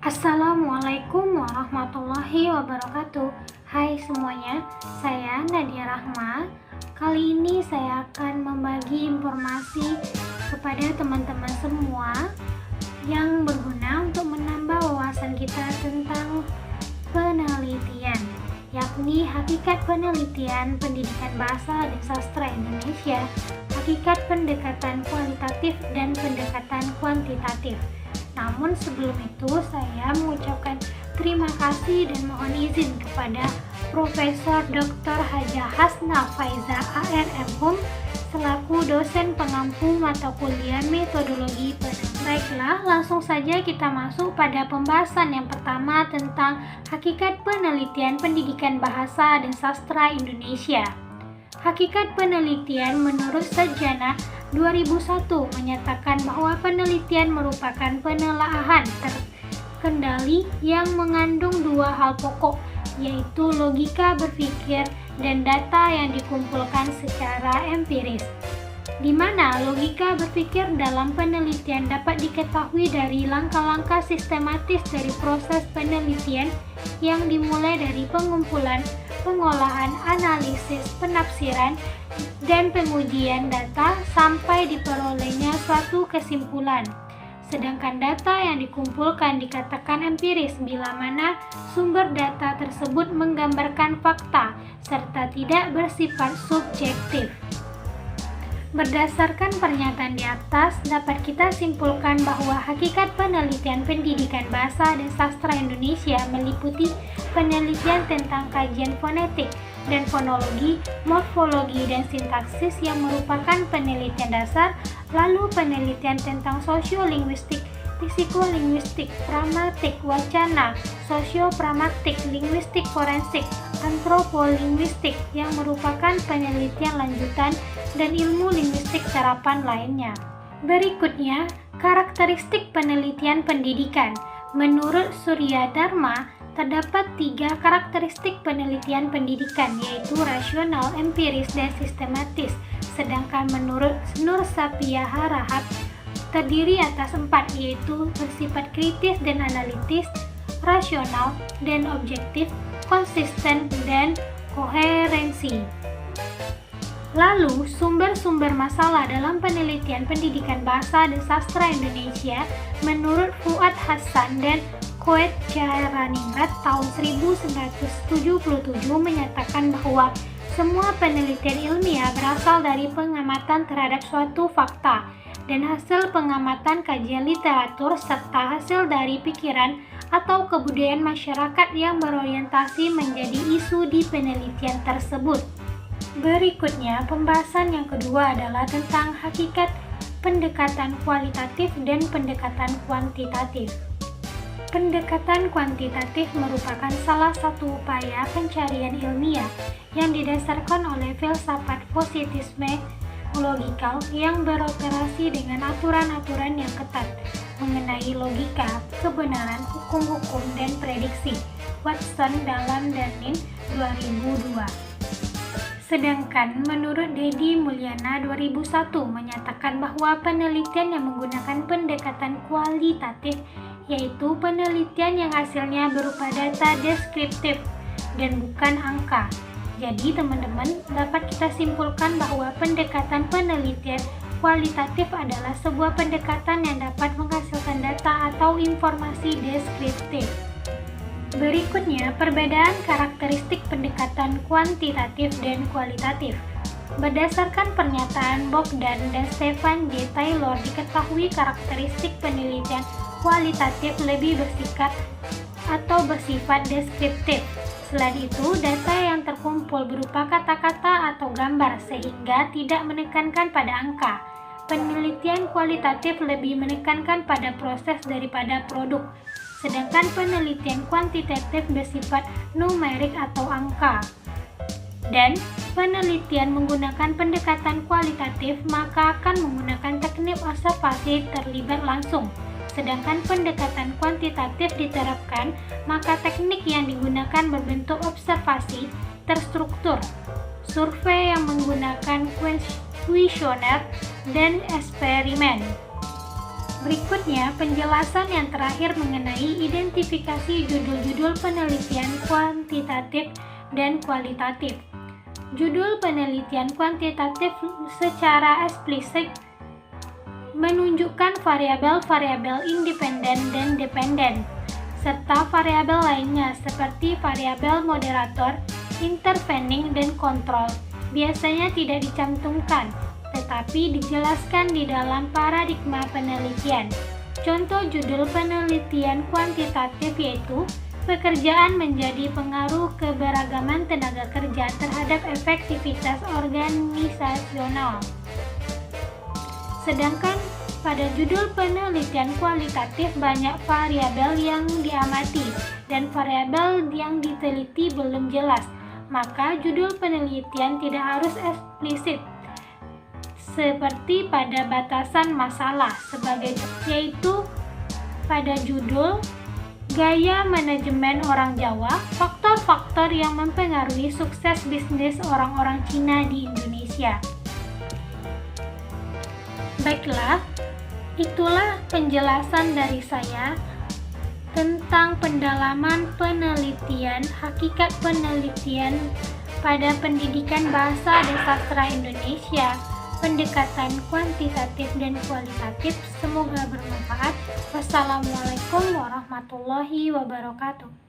Assalamualaikum warahmatullahi wabarakatuh. Hai semuanya, saya Nadia Rahma. Kali ini saya akan membagi informasi kepada teman-teman semua yang berguna untuk menambah wawasan kita tentang penelitian, yakni hakikat penelitian pendidikan bahasa dan sastra Indonesia, hakikat pendekatan kualitatif dan pendekatan kuantitatif. Namun sebelum itu saya mengucapkan terima kasih dan mohon izin kepada Profesor Dr. Hajah Hasna Faiza ARMHum selaku dosen pengampu mata kuliah metodologi penelitian. Baiklah, langsung saja kita masuk pada pembahasan yang pertama tentang hakikat penelitian pendidikan bahasa dan sastra Indonesia. Hakikat penelitian menurut Sarjana 2001 menyatakan bahwa penelitian merupakan penelaahan terkendali yang mengandung dua hal pokok, yaitu logika berpikir dan data yang dikumpulkan secara empiris, di mana logika berpikir dalam penelitian dapat diketahui dari langkah-langkah sistematis dari proses penelitian yang dimulai dari pengumpulan, pengolahan, analisis, penafsiran, dan pengujian data sampai diperolehnya suatu kesimpulan. Sedangkan data yang dikumpulkan dikatakan empiris bila mana sumber data tersebut menggambarkan fakta serta tidak bersifat subjektif. Berdasarkan pernyataan di atas, dapat kita simpulkan bahwa hakikat penelitian pendidikan bahasa dan sastra Indonesia meliputi penelitian tentang kajian fonetik dan fonologi, morfologi, dan sintaksis yang merupakan penelitian dasar, lalu penelitian tentang sosiolinguistik, psikolinguistik, pragmatik, wacana, sosiopragmatik, linguistik forensik, antropolinguistik yang merupakan penelitian lanjutan, dan ilmu linguistik serapan lainnya. Berikutnya, karakteristik penelitian pendidikan. Menurut Surya Dharma, terdapat 3 karakteristik penelitian pendidikan, yaitu rasional, empiris, dan sistematis. Sedangkan menurut Nur Sapiaha Rahab, terdiri atas 4, yaitu bersifat kritis dan analitis, rasional dan objektif, konsisten, dan koherensi. Lalu, sumber-sumber masalah dalam penelitian pendidikan bahasa dan sastra Indonesia menurut Fuad Hasan dan Koet Jayaraningrat tahun 1977 menyatakan bahwa semua penelitian ilmiah berasal dari pengamatan terhadap suatu fakta dan hasil pengamatan kajian literatur serta hasil dari pikiran atau kebudayaan masyarakat yang berorientasi menjadi isu di penelitian tersebut. Berikutnya, pembahasan yang kedua adalah tentang hakikat pendekatan kualitatif dan pendekatan kuantitatif. Pendekatan kuantitatif merupakan salah satu upaya pencarian ilmiah yang didasarkan oleh filsafat positisme logikal yang beroperasi dengan aturan-aturan yang ketat mengenai logika, kebenaran, hukum-hukum, dan prediksi. Watson dalam Danin 2002. Sedangkan menurut Dedi Mulyana 2001 menyatakan bahwa penelitian yang menggunakan pendekatan kualitatif yaitu penelitian yang hasilnya berupa data deskriptif dan bukan angka. Jadi teman-teman, dapat kita simpulkan bahwa pendekatan penelitian kualitatif adalah sebuah pendekatan yang dapat menghasilkan data atau informasi deskriptif. Berikutnya, perbedaan karakteristik pendekatan kuantitatif dan kualitatif. Berdasarkan pernyataan Bogdan dan Stefan J. Taylor, diketahui karakteristik penelitian kualitatif lebih bersifat deskriptif. Selain itu, data yang terkumpul berupa kata-kata atau gambar sehingga tidak menekankan pada angka. Penelitian kualitatif lebih menekankan pada proses daripada produk. Sedangkan penelitian kuantitatif bersifat numerik atau angka. Dan penelitian menggunakan pendekatan kualitatif maka akan menggunakan teknik observasi terlibat langsung. Sedangkan pendekatan kuantitatif diterapkan, maka teknik yang digunakan berbentuk observasi terstruktur, survei yang menggunakan kuesioner, dan eksperimen. Berikutnya, penjelasan yang terakhir mengenai identifikasi judul-judul penelitian kuantitatif dan kualitatif. Judul penelitian kuantitatif secara eksplisit menunjukkan variabel-variabel independen dan dependen, serta variabel lainnya seperti variabel moderator, intervening, dan kontrol. Biasanya tidak dicantumkan, tetapi dijelaskan di dalam paradigma penelitian. Contoh judul penelitian kuantitatif yaitu pekerjaan menjadi pengaruh keberagaman tenaga kerja terhadap efektivitas organisasional. Sedangkan pada judul penelitian kualitatif banyak variabel yang diamati dan variabel yang diteliti belum jelas, maka judul penelitian tidak harus eksplisit seperti pada batasan masalah sebagai yaitu pada judul gaya manajemen orang Jawa, faktor-faktor yang mempengaruhi sukses bisnis orang-orang Cina di Indonesia. Baiklah, itulah penjelasan dari saya tentang pendalaman penelitian, hakikat penelitian pada pendidikan bahasa dan sastra Indonesia, pendekatan kuantitatif dan kualitatif. Semoga bermanfaat. Wassalamualaikum warahmatullahi wabarakatuh.